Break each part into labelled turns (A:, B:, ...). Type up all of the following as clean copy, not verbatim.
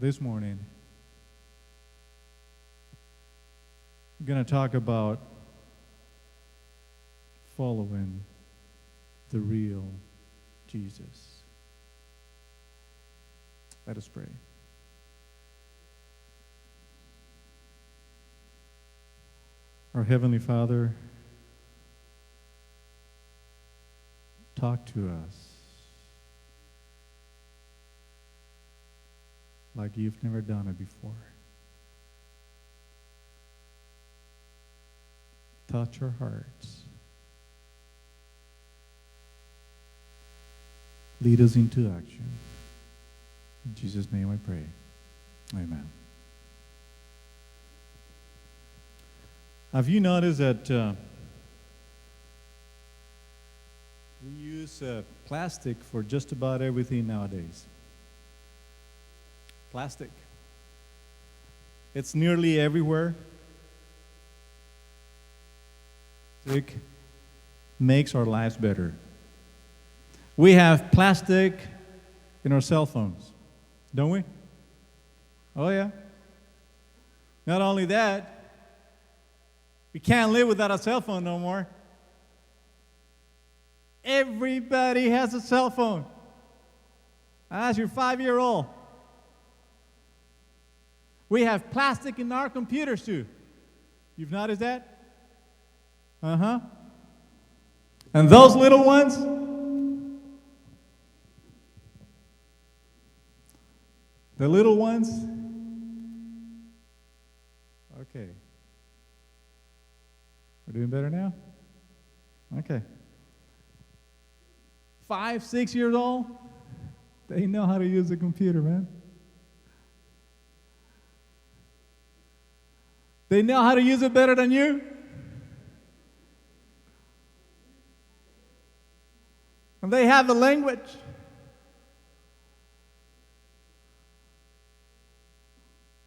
A: This morning, we're going to talk about following the real Jesus. Let us pray. Our Heavenly Father, talk to us like you've never done it before. Touch our hearts. Lead us into action. In Jesus' name I pray. Amen. Have you noticed that we use plastic for just about everything nowadays? Plastic. It's nearly everywhere. Plastic makes our lives better. We have plastic in our cell phones, don't we? Oh, yeah. Not only that, we can't live without a cell phone no more. Everybody has a cell phone. Ask your 5-year-old. We have plastic in our computers too. You've noticed that? Uh-huh. And those little ones, the little ones, okay. We're doing better now? Okay. 5, 6 years old, they know how to use a computer, man. They know how to use it better than you. And they have the language.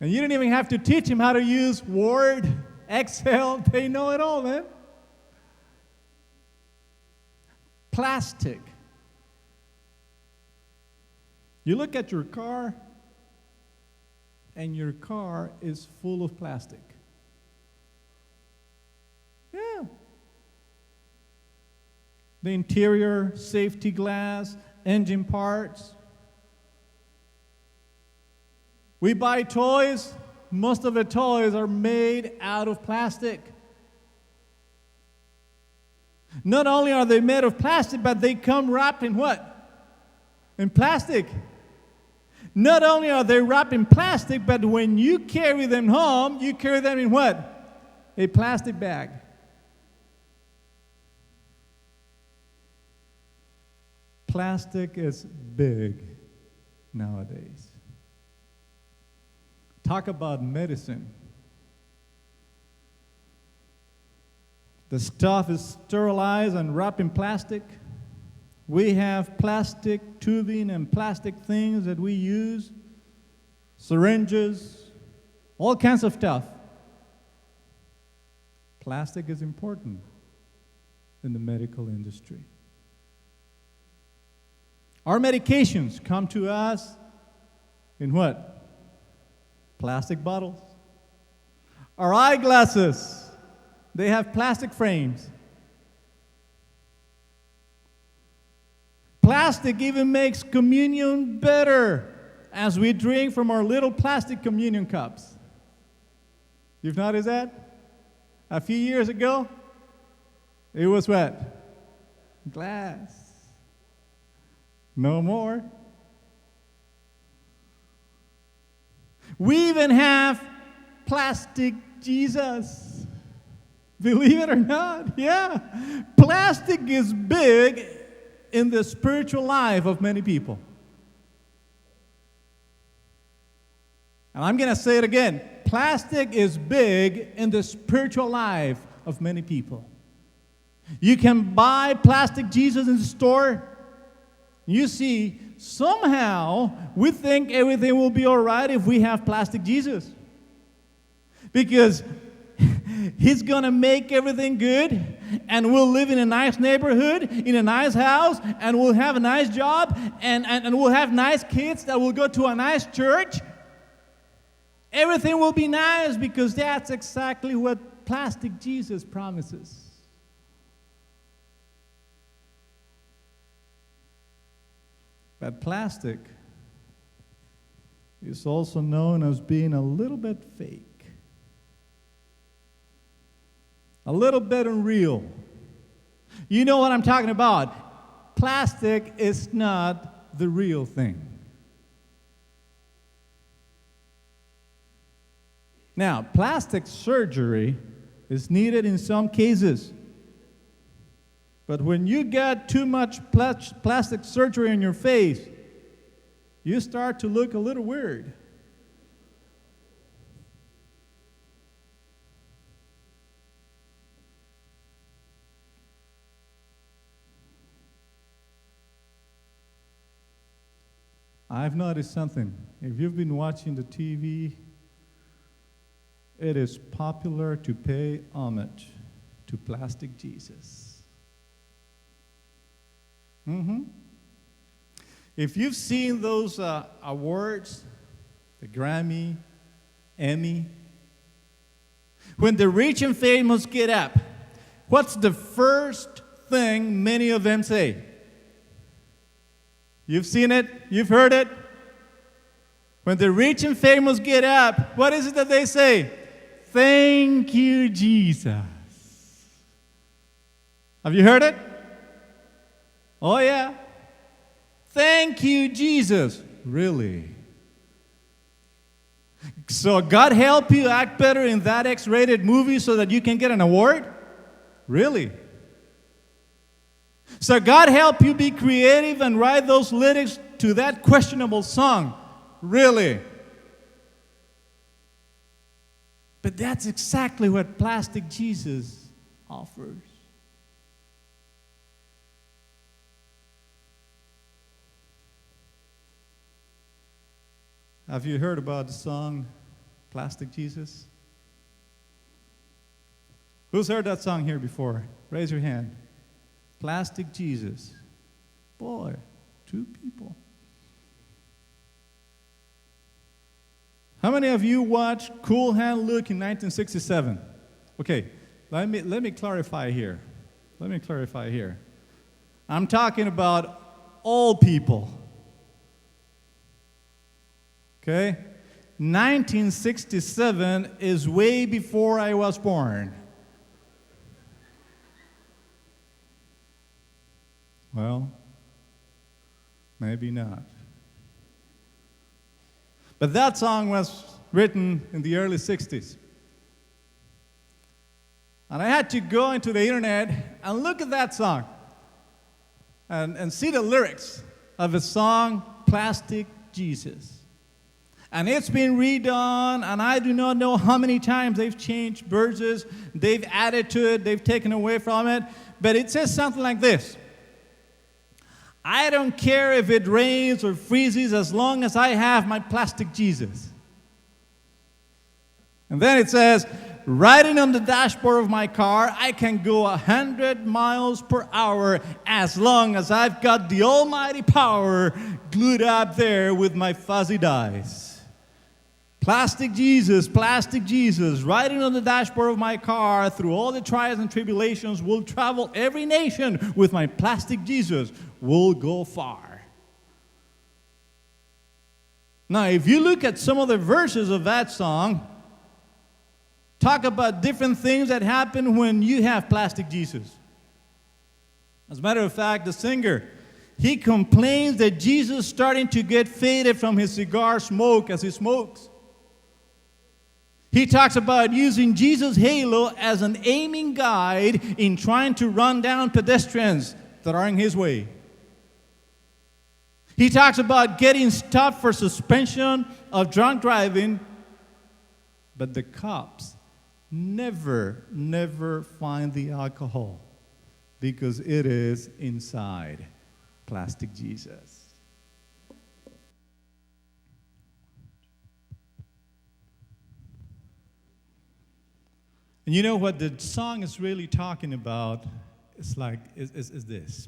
A: And you don't even have to teach them how to use Word, Excel. They know it all, man. Plastic. You look at your car, and your car is full of plastic. Yeah. The interior, safety glass, engine parts. We buy toys. Most of the toys are made out of plastic. Not only are they made of plastic, but they come wrapped in what? In plastic. Not only are they wrapped in plastic, but when you carry them home, you carry them in what? A plastic bag. Plastic is big nowadays. Talk about medicine. The stuff is sterilized and wrapped in plastic. We have plastic tubing and plastic things that we use, syringes, all kinds of stuff. Plastic is important in the medical industry. Our medications come to us in what? Plastic bottles. Our eyeglasses, they have plastic frames. Plastic even makes communion better as we drink from our little plastic communion cups. You've noticed that? A few years ago, it was what? Glass. No more. We even have plastic Jesus. Believe it or not, yeah. Plastic is big in the spiritual life of many people. And I'm going to say it again. Plastic is big in the spiritual life of many people. You can buy plastic Jesus in the store. You see, somehow we think everything will be all right if we have plastic Jesus. Because He's going to make everything good, and we'll live in a nice neighborhood, in a nice house, and we'll have a nice job, and we'll have nice kids that will go to a nice church. Everything will be nice because that's exactly what plastic Jesus promises. But plastic is also known as being a little bit fake, a little bit unreal. You know what I'm talking about. Plastic is not the real thing. Now, plastic surgery is needed in some cases. But when you get too much plastic surgery on your face, you start to look a little weird. I've noticed something. If you've been watching the TV, it is popular to pay homage to plastic Jesus. If you've seen those awards, the Grammy, Emmy, when the rich and famous get up, what's the first thing many of them say? You've seen it? You've heard it? When the rich and famous get up, what is it that they say? Thank you, Jesus. Have you heard it? Oh, yeah. Thank you, Jesus. Really? So God help you act better in that X-rated movie so that you can get an award? Really? So God help you be creative and write those lyrics to that questionable song? Really? But that's exactly what plastic Jesus offers. Have you heard about the song Plastic Jesus? Who's heard that song here before? Raise your hand. Plastic Jesus. Boy, 2 people. How many of you watched Cool Hand Luke in 1967? Okay, let me clarify here. I'm talking about all people. Okay? 1967 is way before I was born. Well, maybe not. But that song was written in the early 60s. And I had to go into the internet and look at that song and see the lyrics of the song Plastic Jesus. And it's been redone, and I do not know how many times they've changed verses, they've added to it, they've taken away from it, but it says something like this. I don't care if it rains or freezes as long as I have my plastic Jesus. And then it says, riding on the dashboard of my car, I can go 100 miles per hour as long as I've got the almighty power glued up there with my fuzzy dice. Plastic Jesus, riding on the dashboard of my car through all the trials and tribulations, will travel every nation with my plastic Jesus, will go far. Now, if you look at some of the verses of that song, talk about different things that happen when you have plastic Jesus. As a matter of fact, the singer, he complains that Jesus is starting to get faded from his cigar smoke as he smokes. He talks about using Jesus' halo as an aiming guide in trying to run down pedestrians that are in his way. He talks about getting stopped for suspension of drunk driving, but the cops never find the alcohol because it is inside plastic Jesus. And you know what the song is really talking about? It's like, is this.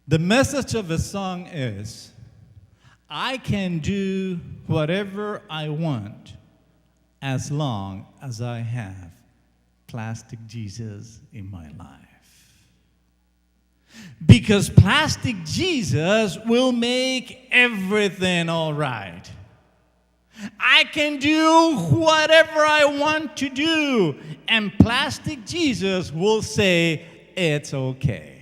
A: The message of the song is, I can do whatever I want as long as I have plastic Jesus in my life. Because plastic Jesus will make everything all right. I can do whatever I want to do, and plastic Jesus will say, it's okay.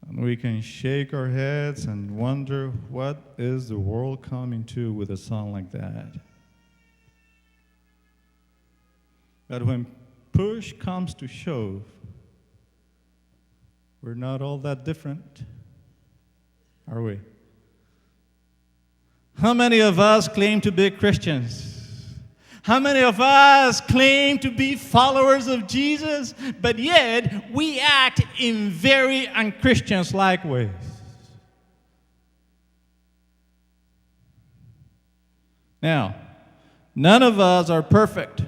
A: And we can shake our heads and wonder, what is the world coming to with a song like that? But when push comes to shove, we're not all that different, are we? How many of us claim to be Christians? How many of us claim to be followers of Jesus, but yet we act in very unchristian-like ways? Now, none of us are perfect,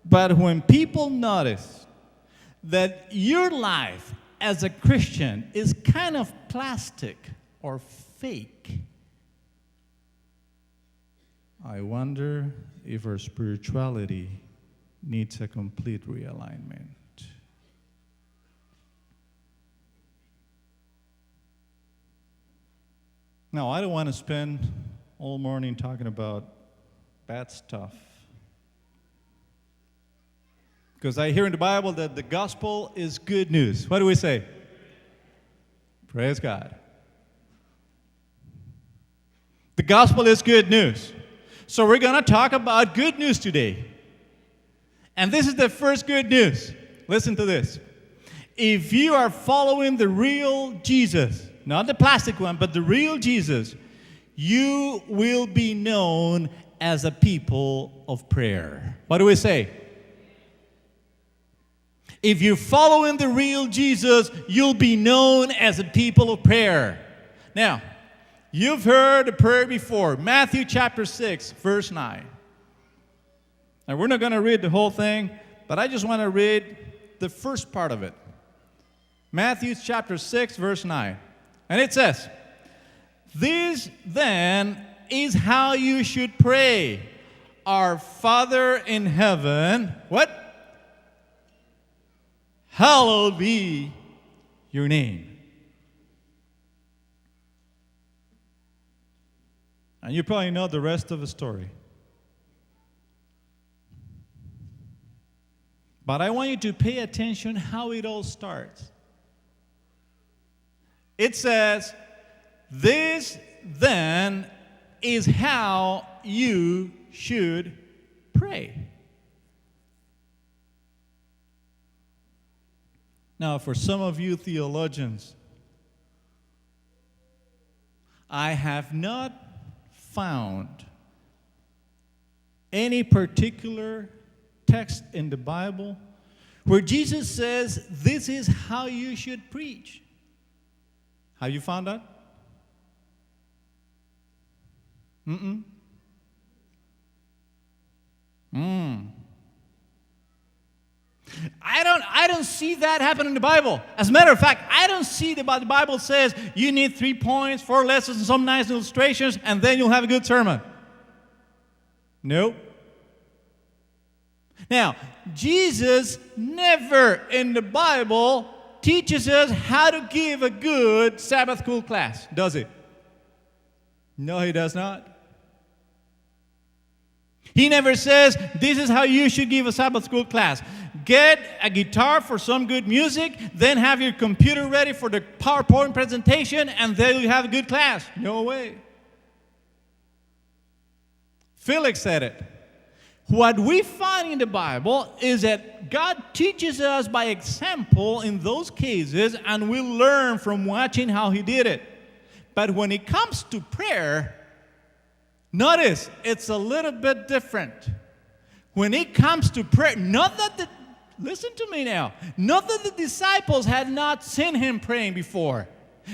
A: but when people notice that your life as a Christian is kind of plastic or fake, I wonder if our spirituality needs a complete realignment. Now, I don't want to spend all morning talking about bad stuff, because I hear in the Bible that the gospel is good news. What do we say? Praise God. The gospel is good news. So we're going to talk about good news today. And this is the first good news. Listen to this. If you are following the real Jesus, not the plastic one, but the real Jesus, you will be known as a people of prayer. What do we say? If you're following the real Jesus, you'll be known as a people of prayer. Now, you've heard the prayer before. Matthew chapter 6, verse 9. Now, we're not going to read the whole thing, but I just want to read the first part of it. Matthew chapter 6, verse 9. And it says, "This then is how you should pray. Our Father in heaven," what? "Hallowed be your name." And you probably know the rest of the story. But I want you to pay attention how it all starts. It says, "This then is how you should pray." Now, for some of you theologians, I have not found any particular text in the Bible where Jesus says, this is how you should preach. Have you found that? I don't see that happen in the Bible. As a matter of fact, I don't see the Bible says you need 3 points, 4 lessons, and some nice illustrations, and then you'll have a good sermon. Nope. Now, Jesus never in the Bible teaches us how to give a good Sabbath school class, does he? No, he does not. He never says, this is how you should give a Sabbath school class. Get a guitar for some good music, then have your computer ready for the PowerPoint presentation, and then you have a good class. No way. Felix said it. What we find in the Bible is that God teaches us by example in those cases, and we learn from watching how he did it. But when it comes to prayer, notice it's a little bit different. When it comes to prayer, listen to me now, not that the disciples had not seen him praying before.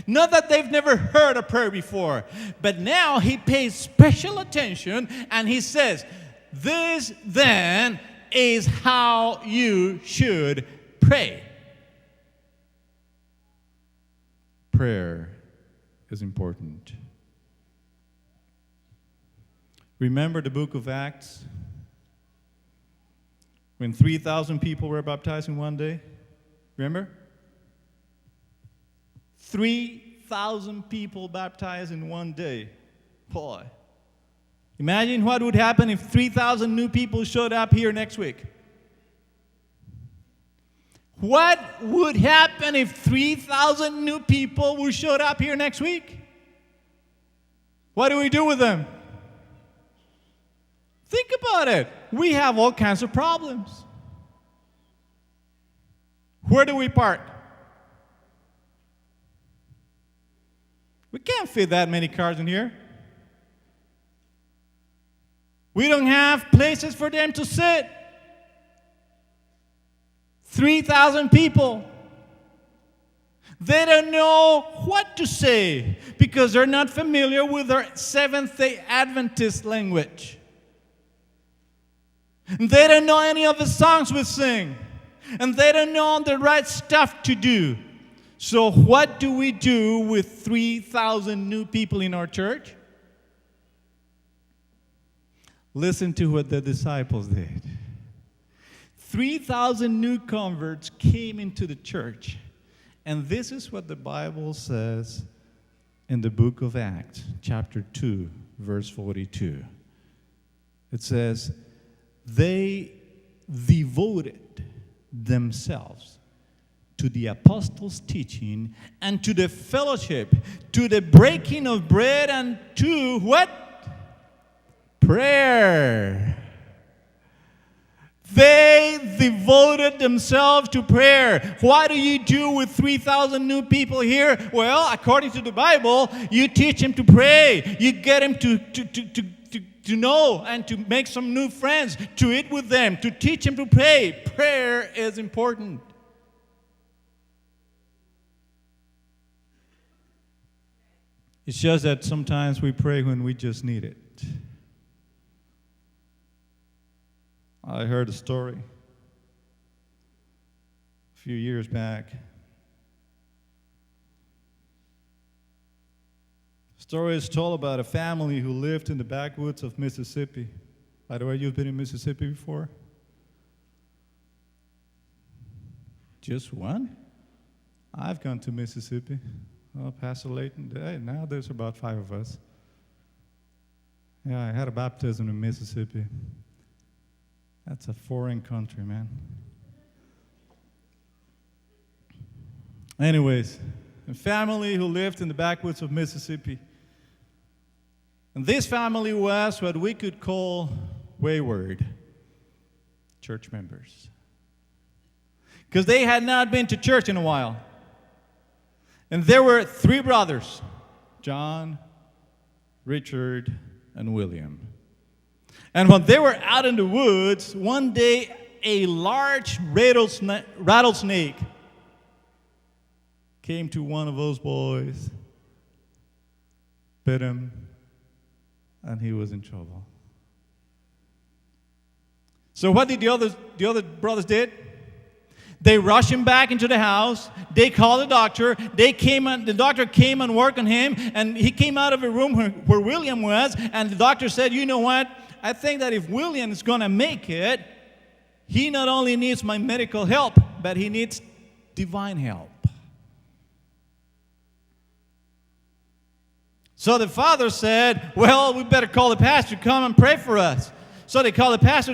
A: Not that they've never heard a prayer before. But now he pays special attention and he says, this then is how you should pray. prayer is important. Remember the book of Acts? When 3,000 people were baptized in one day? Remember? 3,000 people baptized in one day. Boy. Imagine what would happen if 3,000 new people showed up here next week. What would happen if 3,000 new people would showed up here next week? What do we do with them? Think about it. We have all kinds of problems. Where do we park? We can't fit that many cars in here. We don't have places for them to sit. 3,000 people. They don't know what to say because they're not familiar with our Seventh-day Adventist language. They don't know any of the songs we sing. And they don't know the right stuff to do. So what do we do with 3,000 new people in our church? Listen to what the disciples did. 3,000 new converts came into the church. And this is what the Bible says in the book of Acts, chapter 2, verse 42. It says, they devoted themselves to the apostles' teaching and to the fellowship, to the breaking of bread and to what? Prayer. They devoted themselves to prayer. What do you do with 3,000 new people here? Well, according to the Bible, you teach them to pray. You get them to know and to make some new friends, to eat with them, to teach them to pray. Prayer is important. It's just that sometimes we pray when we just need it. I heard a story a few years back. The story is told about a family who lived in the backwoods of Mississippi. By the way, you've been in Mississippi before? Just one? I've gone to Mississippi. Well, Pastor Layton, now there's about 5 of us. Yeah, I had a baptism in Mississippi. That's a foreign country, man. Anyways, a family who lived in the backwoods of Mississippi. And this family was what we could call wayward church members. Because they had not been to church in a while. And there were 3 brothers, John, Richard, and William. And when they were out in the woods, one day a large rattlesnake came to one of those boys, bit him, and he was in trouble. So what did the other brothers did? They rushed him back into the house. They called the doctor. The doctor came and worked on him, and he came out of a room where William was, and the doctor said, you know what? I think that if William is going to make it, he not only needs my medical help, but he needs divine help. So the father said, well, we better call the pastor, come and pray for us. So they call the pastor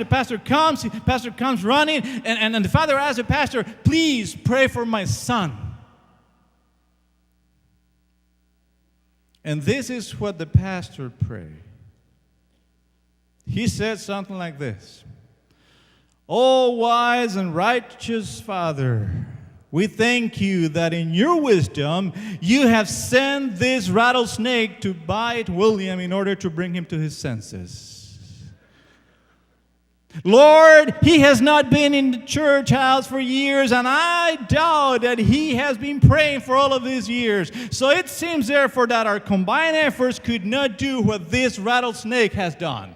A: comes running, and the father asked the pastor, please pray for my son. And this is what the pastor prayed. He said something like this: "Oh, wise and righteous Father, we thank you that in your wisdom you have sent this rattlesnake to bite William in order to bring him to his senses. Lord, he has not been in the church house for years, and I doubt that he has been praying for all of these years. So it seems therefore that our combined efforts could not do what this rattlesnake has done.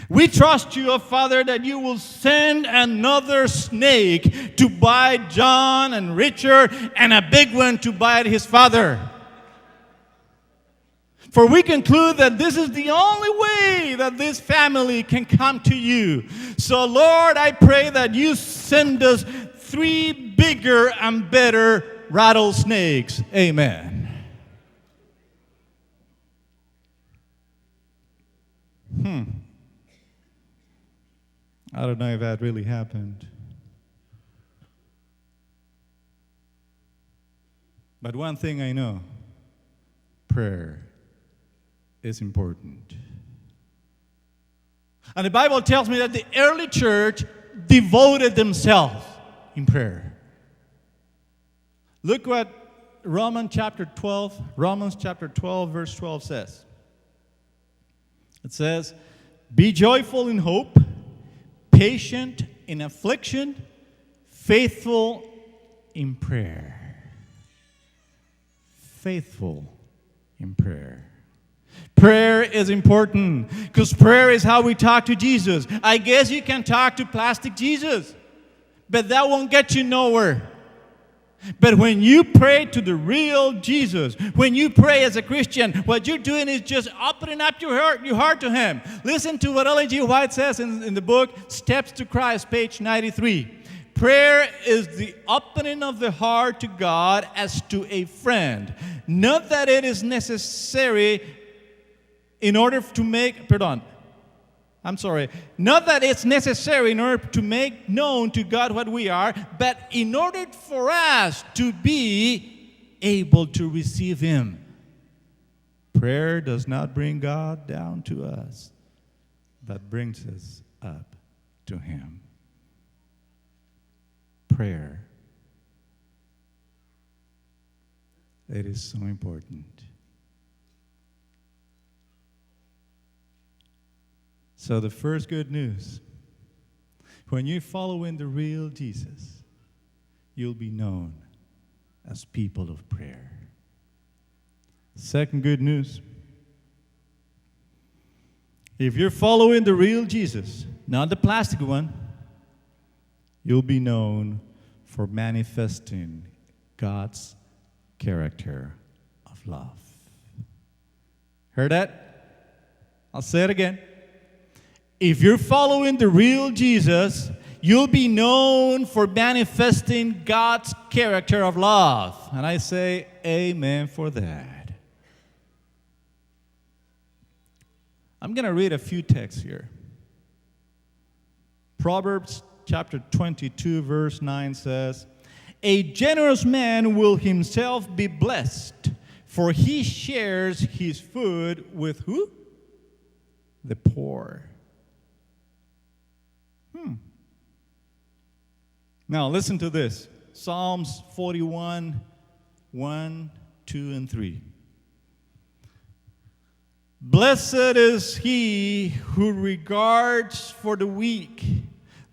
A: We trust you, O Father, that you will send another snake to bite John and Richard and a big one to bite his father. For we conclude that this is the only way that this family can come to you. So, Lord, I pray that you send us 3 bigger and better rattlesnakes. Amen. I don't know if that really happened. But one thing I know, prayer is important. And the Bible tells me that the early church devoted themselves in prayer. Look what Romans chapter 12, verse 12 says. It says, "Be joyful in hope, patient in affliction, faithful in prayer." Faithful in prayer. Prayer is important because prayer is how we talk to Jesus. I guess you can talk to plastic Jesus, but that won't get you nowhere. But when you pray to the real Jesus, when you pray as a Christian, what you're doing is just opening up your heart to Him. Listen to what Ellen G. White says in the book, Steps to Christ, page 93. Prayer is the opening of the heart to God as to a friend. Not that it is necessary in order to make, not that it's necessary in order to make known to God what we are, but in order for us to be able to receive Him. Prayer does not bring God down to us, but brings us up to Him. Prayer. It is so important. So the first good news, when you follow in the real Jesus, you'll be known as people of prayer. Second good news, if you're following the real Jesus, not the plastic one, you'll be known for manifesting God's character of love. Heard that? I'll say it again. If you're following the real Jesus, you'll be known for manifesting God's character of love. And I say amen for that. I'm going to read a few texts here. Proverbs chapter 22, verse 9 says, "A generous man will himself be blessed, for he shares his food with" who? The poor. Now listen to this. Psalms 41, 1, 2, and 3. "Blessed is he who regards for the weak.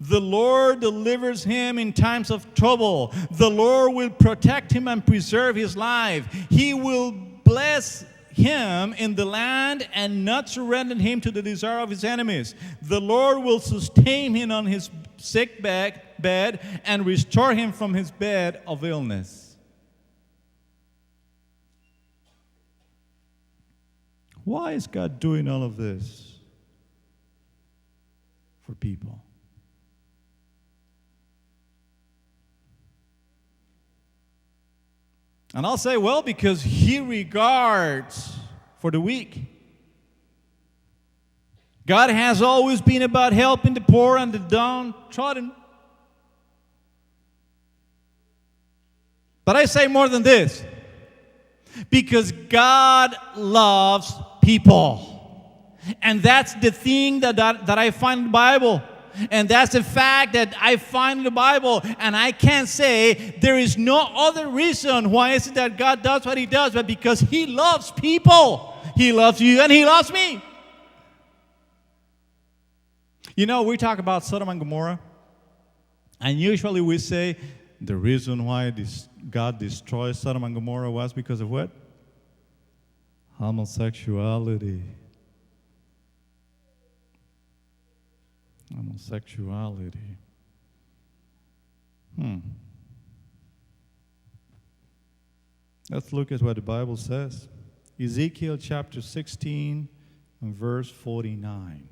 A: The Lord delivers him in times of trouble. The Lord will protect him and preserve his life. He will bless him in the land and not surrender him to the desire of his enemies. The Lord will sustain him on his sick bed and restore him from his bed of illness." Why is God doing all of this for people? And I'll say, well, because He regards for the weak. God has always been about helping the poor and the downtrodden. But I say more than this. Because God loves people. And that's the thing that I find in the Bible. And that's the fact that I find in the Bible. And I can't say there is no other reason why is it that God does what He does, but because He loves people. He loves you and He loves me. You know, we talk about Sodom and Gomorrah. And usually we say the reason why God destroyed Sodom and Gomorrah was because of what? Homosexuality. Homosexuality. Let's look at what the Bible says. Ezekiel chapter 16 and verse 49.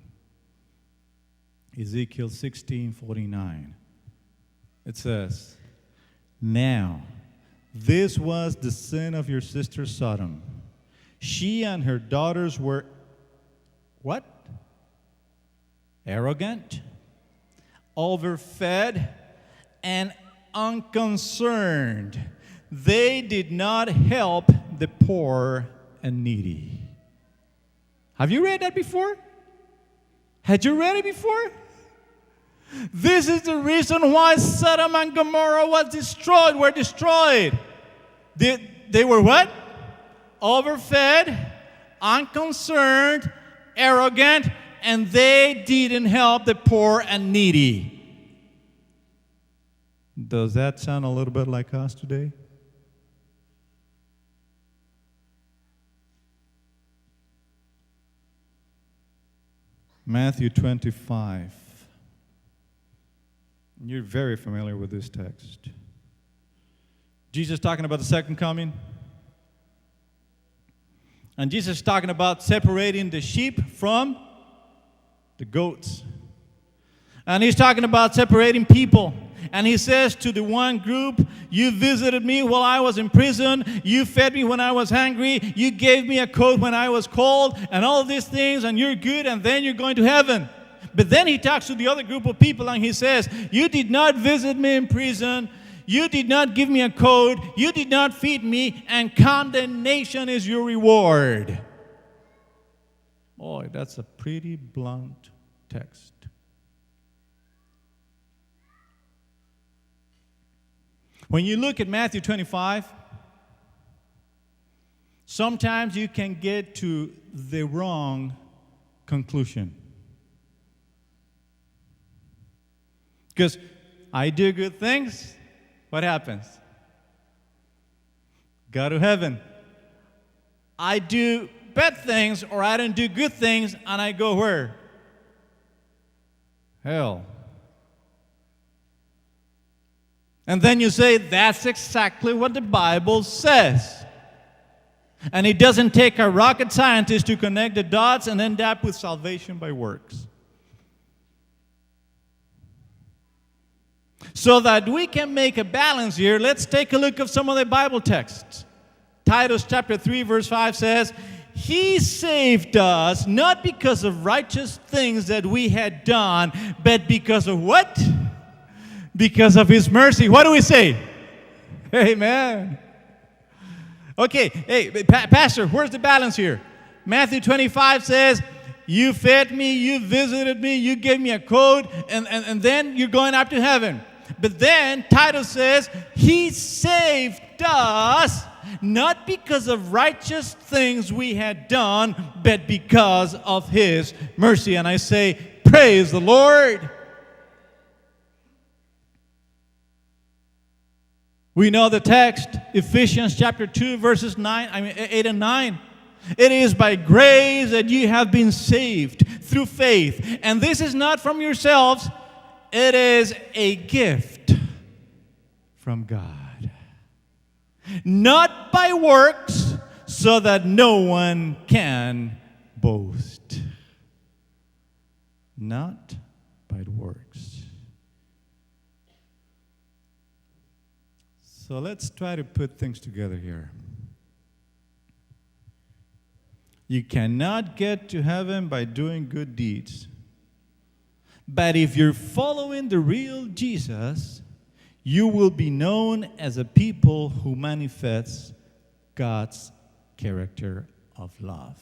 A: Ezekiel 16:49. It says, "Now, this was the sin of your sister Sodom. She and her daughters were," what? "Arrogant, overfed, and unconcerned. They did not help the poor and needy." Have you read that before? Had you read it before? This is the reason why Sodom and Gomorrah were destroyed. They were what? Overfed, unconcerned, arrogant, and they didn't help the poor and needy. Does that sound a little bit like us today? Matthew 25. You're very familiar with this text. Jesus talking about the second coming. And Jesus is talking about separating the sheep from the goats. And he's talking about separating people. And he says to the one group, "You visited me while I was in prison. You fed me when I was hungry. You gave me a coat when I was cold. And all these things, and you're good, and then you're going to heaven." But then he talks to the other group of people and he says, "You did not visit me in prison. You did not give me a coat. You did not feed me, and condemnation is your reward." Boy, that's a pretty blunt text. When you look at Matthew 25, sometimes you can get to the wrong conclusion. Because I do good things, what happens? Go to heaven. I do bad things, or I don't do good things, and I go where? Hell. And then you say, that's exactly what the Bible says. And it doesn't take a rocket scientist to connect the dots and end up with salvation by works. So that we can make a balance here, let's take a look at some of the Bible texts. Titus chapter 3 verse 5 says, "He saved us not because of righteous things that we had done, but because of" what? "Because of His mercy." What do we say? Amen. Okay, hey, Pastor, where's the balance here? Matthew 25 says, "You fed me, you visited me, you gave me a coat, and then you're going up to heaven." But then Titus says, "He saved us not because of righteous things we had done, but because of His mercy." And I say, praise the Lord. We know the text, Ephesians chapter 2, verses 8 and 9. "It is by grace that you have been saved through faith. And this is not from yourselves. It is a gift from God. Not by works, so that no one can boast." Not by works. So let's try to put things together here. You cannot get to heaven by doing good deeds. But if you're following the real Jesus, you will be known as a people who manifest God's character of love.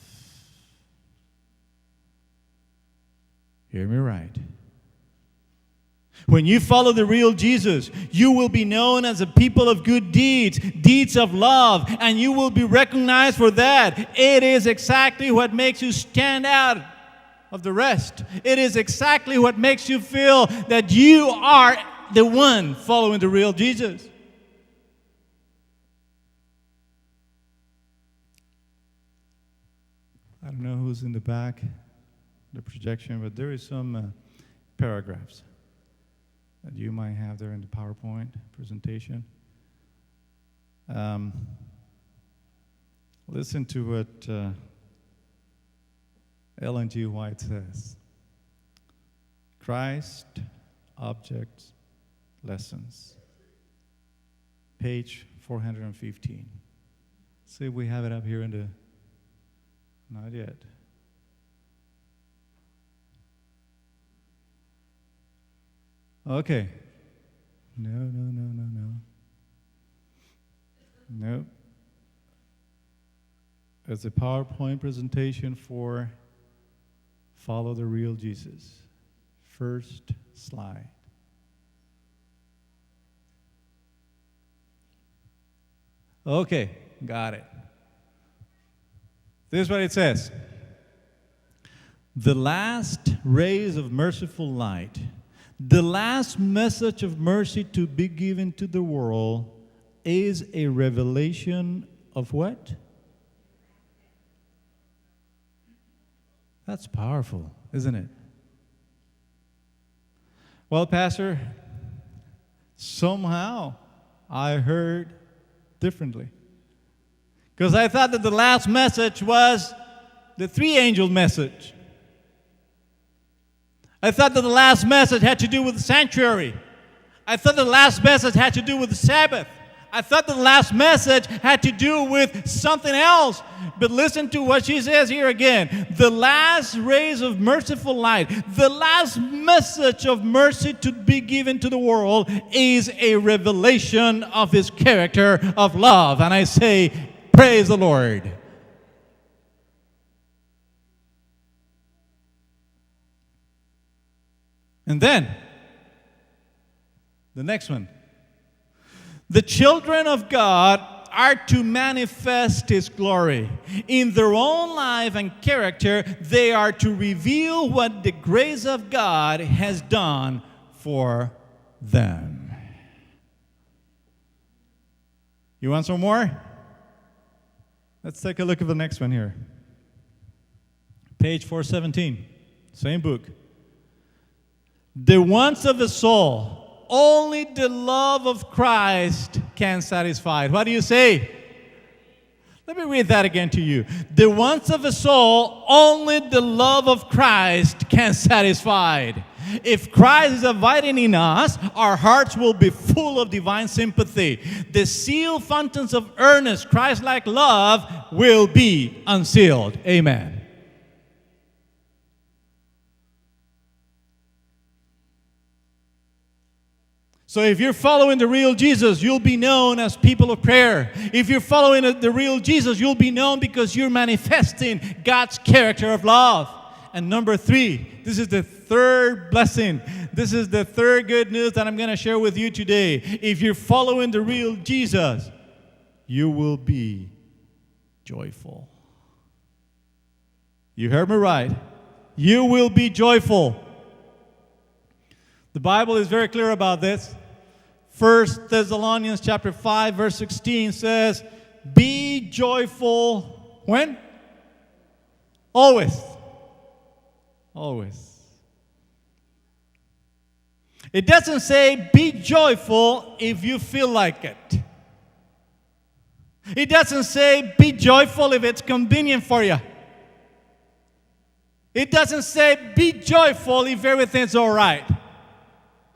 A: Hear me right. When you follow the real Jesus, you will be known as a people of good deeds, deeds of love, and you will be recognized for that. It is exactly what makes you stand out of the rest. It is exactly what makes you feel that you are the one following the real Jesus. I don't know who's in the back, the projection, but there is some paragraphs that you might have there in the PowerPoint presentation. Listen to what Ellen G. White says. Christ, Objects, Lessons. Page 415. See if we have it up here in the... Not yet. Okay. No. Nope. It's a PowerPoint presentation for Follow the Real Jesus. First slide. Okay, got it. This is what it says. The last rays of merciful light, the last message of mercy to be given to the world is a revelation of what? That's powerful, isn't it? Well, Pastor, somehow I heard differently. Because I thought that the last message was the three-angel message. I thought that the last message had to do with the sanctuary. I thought the last message had to do with the Sabbath. I thought the last message had to do with something else. But listen to what she says here again. The last rays of merciful light, the last message of mercy to be given to the world is a revelation of His character of love. And I say, praise the Lord. And then, the next one. The children of God are to manifest His glory. In their own life and character, they are to reveal what the grace of God has done for them. You want some more? Let's take a look at the next one here. Page 417, same book. The wants of the soul, only the love of Christ can satisfy. What do you say? Let me read that again to you. The wants of the soul, only the love of Christ can satisfy. If Christ is abiding in us, our hearts will be full of divine sympathy. The sealed fountains of earnest, Christ-like love will be unsealed. Amen. So if you're following the real Jesus, you'll be known as people of prayer. If you're following the real Jesus, you'll be known because you're manifesting God's character of love. And number 3, this is the third blessing. This is the third good news that I'm going to share with you today. If you're following the real Jesus, you will be joyful. You heard me right. You will be joyful. The Bible is very clear about this. 1 Thessalonians chapter 5, verse 16 says, be joyful when? Always. Always. It doesn't say be joyful if you feel like it. It doesn't say be joyful if it's convenient for you. It doesn't say be joyful if everything's all right.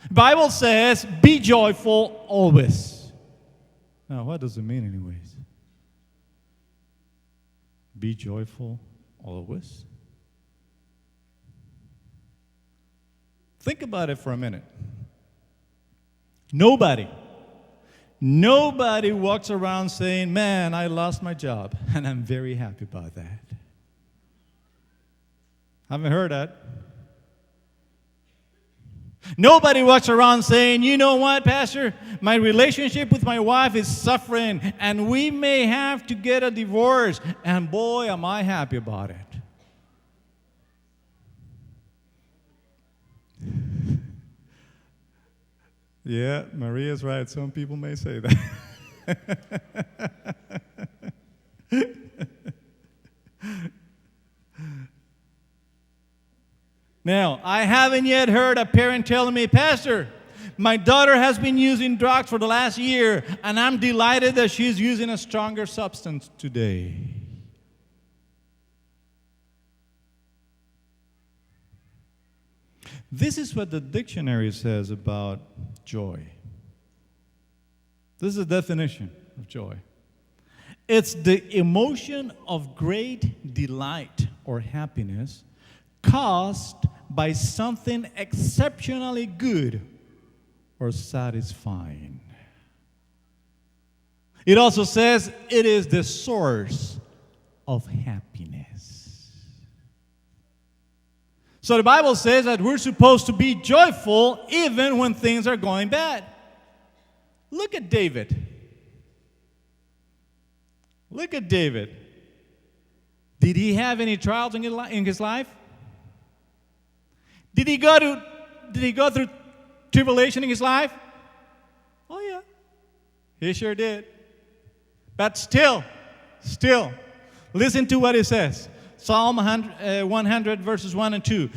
A: The Bible says, be joyful always. Now, what does it mean anyways? Be joyful always? Think about it for a minute. Nobody walks around saying, man, I lost my job, and I'm very happy about that. Haven't heard that. Nobody walks around saying, you know what, Pastor? My relationship with my wife is suffering, and we may have to get a divorce. And boy, am I happy about it. Yeah, Maria's right. Some people may say that. Now, I haven't yet heard a parent telling me, Pastor, my daughter has been using drugs for the last year, and I'm delighted that she's using a stronger substance today. This is what the dictionary says about joy. This is a definition of joy. It's the emotion of great delight or happiness caused by something exceptionally good or satisfying. It also says it is the source of happiness. So the Bible says that we're supposed to be joyful even when things are going bad. Look at David. Look at David. Did he have any trials in his life? Did he go through tribulation in his life? Oh yeah, he sure did. But still, listen to what it says. Psalm 100 verses 1 and 2.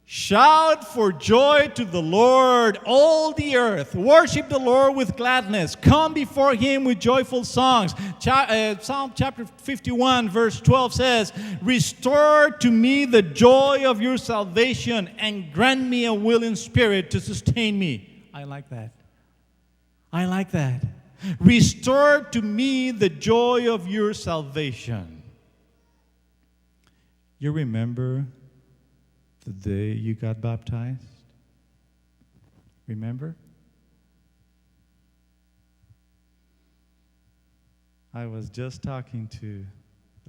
A: Shout for joy to the Lord, all the earth. Worship the Lord with gladness. Come before him with joyful songs. Psalm chapter 51 verse 12 says, restore to me the joy of your salvation and grant me a willing spirit to sustain me. I like that. I like that. Restore to me the joy of your salvation. You remember the day you got baptized? Remember? I was just talking to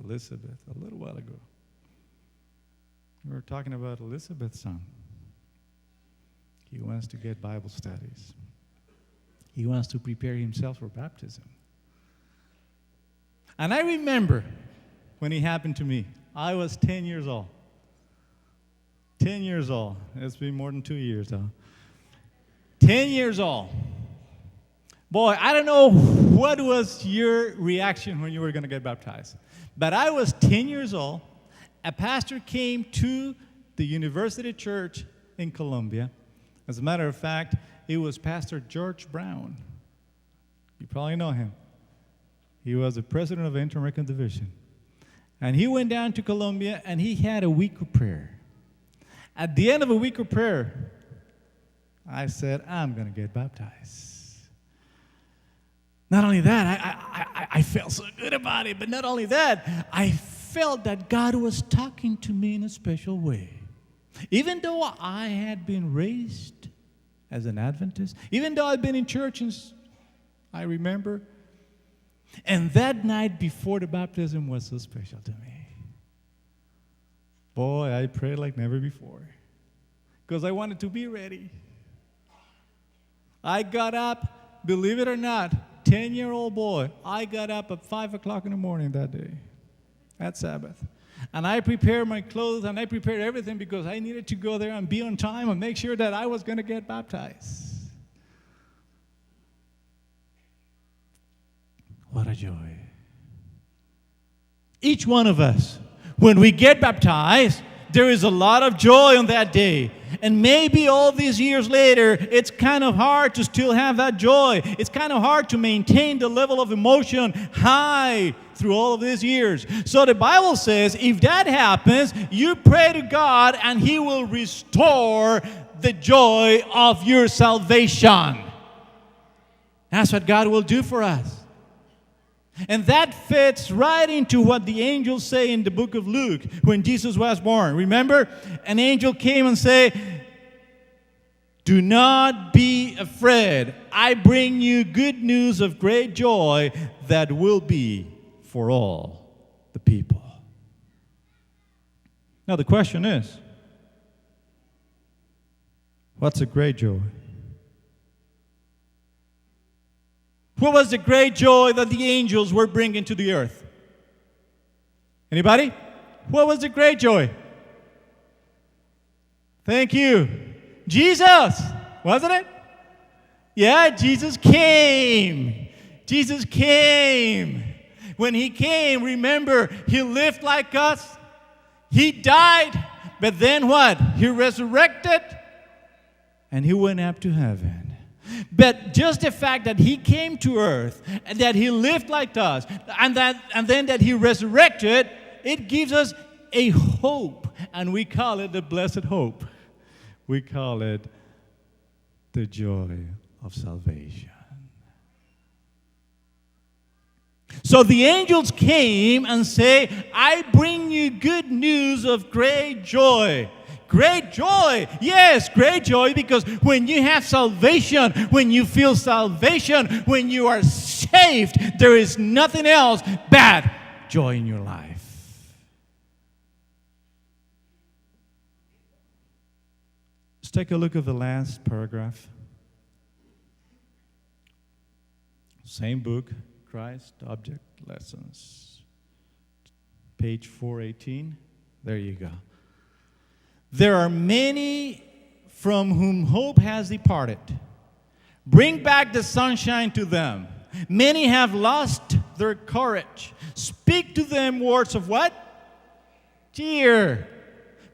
A: Elizabeth a little while ago. We were talking about Elizabeth's son. He wants to get Bible studies. He wants to prepare himself for baptism. And I remember when it happened to me. I was 10 years old. 10 years old. It's been more than 2 years, though. 10 years old. Boy, I don't know what was your reaction when you were going to get baptized. But I was 10 years old. A pastor came to the University Church in Columbia. As a matter of fact, it was Pastor George Brown. You probably know him. He was the president of the Inter-American Division. And he went down to Columbia, and he had a week of prayer. At the end of a week of prayer, I said, I'm going to get baptized. Not only that, I felt so good about it, but not only that, I felt that God was talking to me in a special way. Even though I had been raised as an Adventist, even though I'd been in churches, I remember. And that night before the baptism was so special to me. Boy, I prayed like never before because I wanted to be ready. I got up, believe it or not, 10-year-old boy, I got up at 5 o'clock in the morning that day, at Sabbath. And I prepared my clothes and I prepared everything because I needed to go there and be on time and make sure that I was going to get baptized. What a joy. Each one of us, when we get baptized, there is a lot of joy on that day. And maybe all these years later, it's kind of hard to still have that joy. It's kind of hard to maintain the level of emotion high through all of these years. So the Bible says, if that happens, you pray to God and He will restore the joy of your salvation. That's what God will do for us. And that fits right into what the angels say in the book of Luke when Jesus was born. Remember, an angel came and said, do not be afraid. I bring you good news of great joy that will be for all the people. Now the question is, what's a great joy? What was the great joy that the angels were bringing to the earth? Anybody? What was the great joy? Thank you. Jesus, wasn't it? Yeah, Jesus came. Jesus came. When He came, remember, He lived like us. He died, But then what? He resurrected and he went up to heaven. But just the fact that he came to earth and that he lived like us and then that he resurrected, it gives us a hope. And we call it the blessed hope. We call it the joy of salvation. So the angels came and say, I bring you good news of great joy. Great joy. Yes, great joy, because when you have salvation, when you feel salvation, when you are saved, there is nothing else but joy in your life. Let's take a look at the last paragraph. Same book, Christ Object Lessons. Page 418. There you go. There are many from whom hope has departed. Bring back the sunshine to them. Many have lost their courage. Speak to them words of what? Cheer.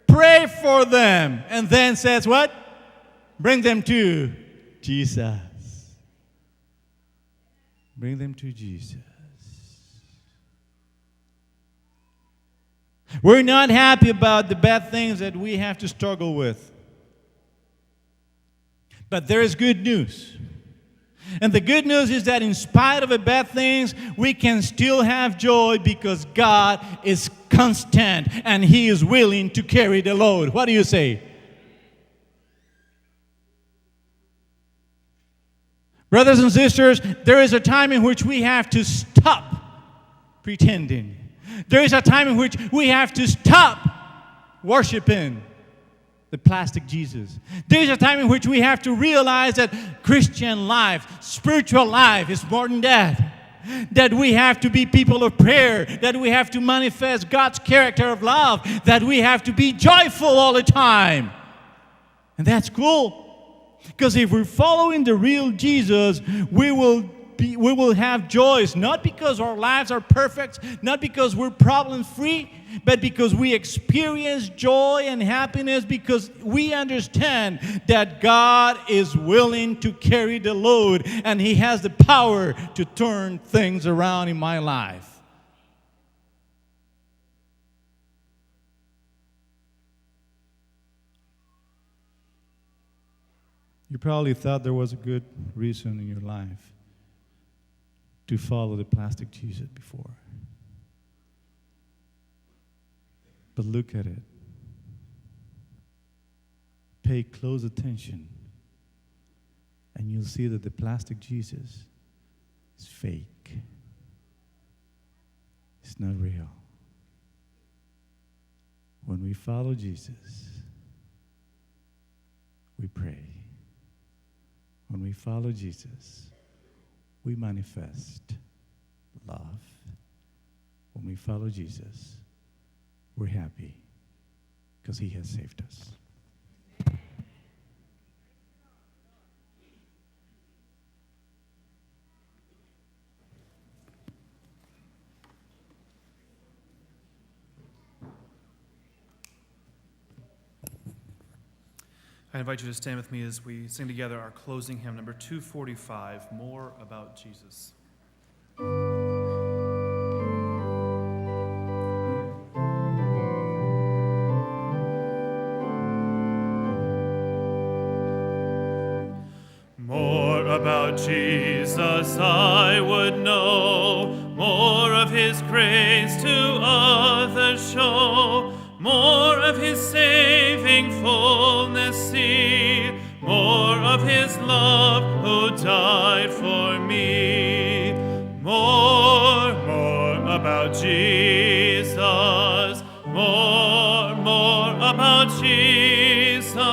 A: Pray for them. And then says what? Bring them to Jesus. Bring them to Jesus. We're not happy about the bad things that we have to struggle with. But there is good news. And the good news is that in spite of the bad things, we can still have joy because God is constant and He is willing to carry the load. What do you say? Brothers and sisters, there is a time in which we have to stop pretending. There is a time in which we have to stop worshiping the plastic Jesus. There is a time in which we have to realize that Christian life, spiritual life is more than that. That we have to be people of prayer, that we have to manifest God's character of love, that we have to be joyful all the time. And that's cool. Because if we're following the real Jesus, we will have joys, not because our lives are perfect, not because we're problem-free, but because we experience joy and happiness because we understand that God is willing to carry the load and He has the power to turn things around in my life. You probably thought there was a good reason in your life to follow the plastic Jesus before. But look at it. Pay close attention, and you'll see that the plastic Jesus is fake. It's not real. When we follow Jesus, we pray. When we follow Jesus, we manifest love. When we follow Jesus, we're happy because He has saved us.
B: I invite you to stand with me as we sing together our closing hymn, number 245, More About Jesus. More about Jesus I would know, more of His grace to others show, more of His saving fullness see, more of His love who died for me. More about Jesus, more about Jesus,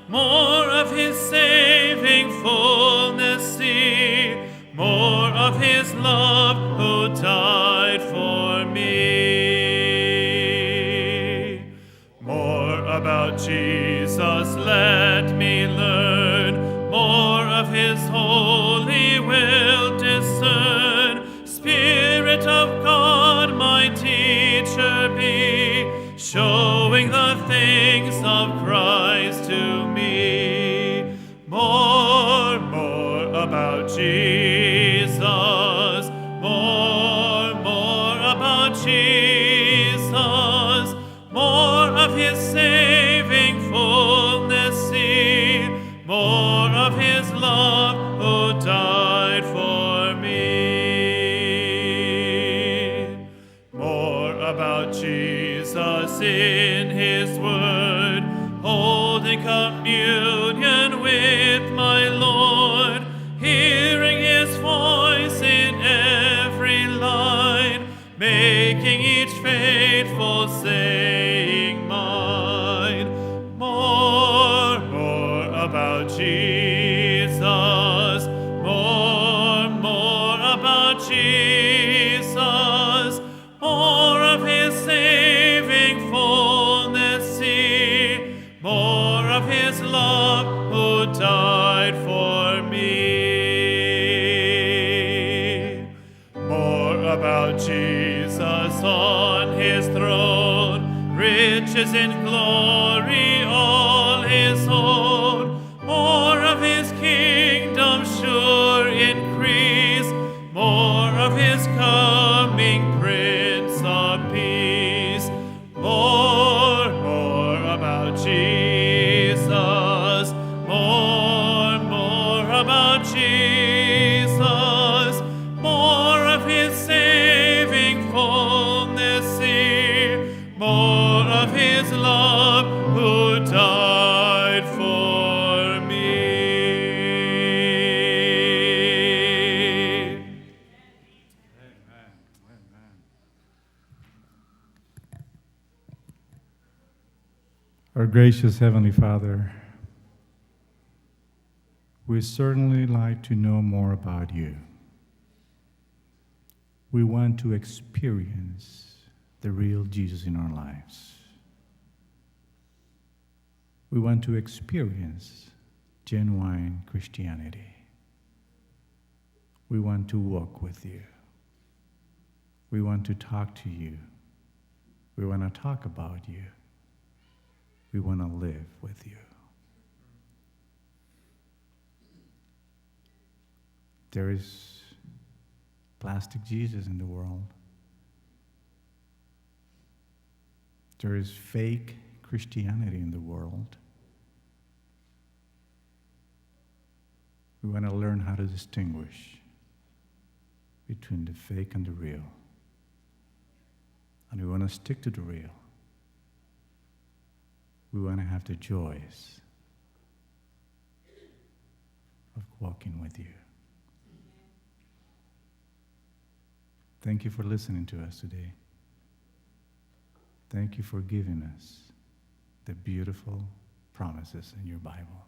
B: more of His saving fullness see, more of His love who died for me. About Jesus, let me learn, more of His holy will discern. Spirit of God, my teacher be, showing the things about Jesus in his word, holding communion with my Lord, hearing his voice in every line, making each faithful saying mine. More about Jesus, more about Jesus, more of his saving fullness see, more of his love who died for me. More about Jesus on his throne, riches in glory all his own, more of his kingdom sure increase, more of his coming Prince of Peace. More about Jesus, more about Jesus, more of his saving fullness see, more of his love who died for me.
A: Our gracious Heavenly Father, we certainly like to know more about you. We want to experience the real Jesus in our lives. We want to experience genuine Christianity. We want to walk with you. We want to talk to you. We want to talk about you. We want to live with you. There is plastic Jesus in the world. There is fake Christianity in the world. We want to learn how to distinguish between the fake and the real. And we want to stick to the real. We want to have the joys of walking with you. Thank you for listening to us today. Thank you for giving us the beautiful promises in your Bible.